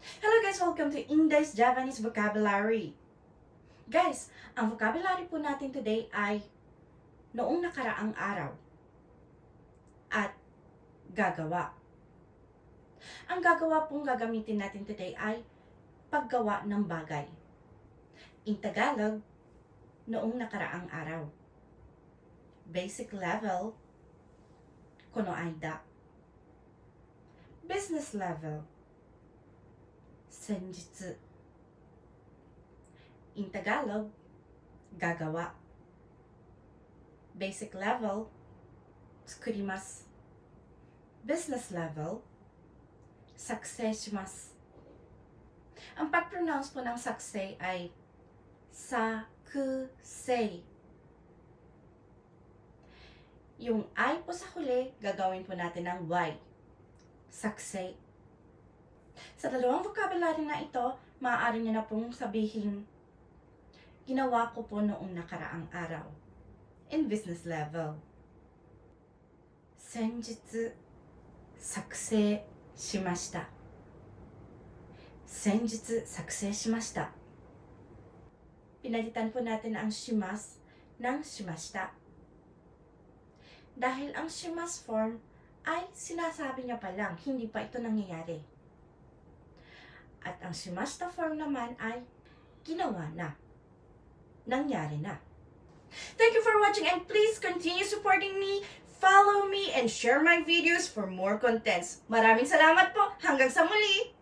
Hello guys! Welcome to Inday's Japanese Vocabulary. Guys, ang vocabulary po natin today ay noong nakaraang araw at gagawa. Ang gagawa pong gagamitin natin today ay paggawa ng bagay. In Tagalog, noong nakaraang araw. Basic level, kono aida. Business level, senjutsu. In Tagalog, gagawa. Basic level, tsukurimasu. Business level, sakusei shimasu. Ang pag-pronounce po ng sakusei ay sakusei. Yung I po sa huli, gagawin po natin ng Y. Sakusei. Sa dalawang vocabulary na ito, maaari niyo na pong sabihin, ginawa ko po noong nakaraang araw. In business level. Senjutsu, sakusei shimashita. Senjutsu, sakusei shimashita. Pinalitan po natin ang shimasu ng shimashita. Dahil ang shimasu form ay sinasabi niya pa lang, hindi pa ito nangyayari. At ang shimashita form naman ay ginawa na. Nangyari na. Thank you for watching and please continue supporting me, follow me, and share my videos for more contents. Maraming salamat po. Hanggang sa muli!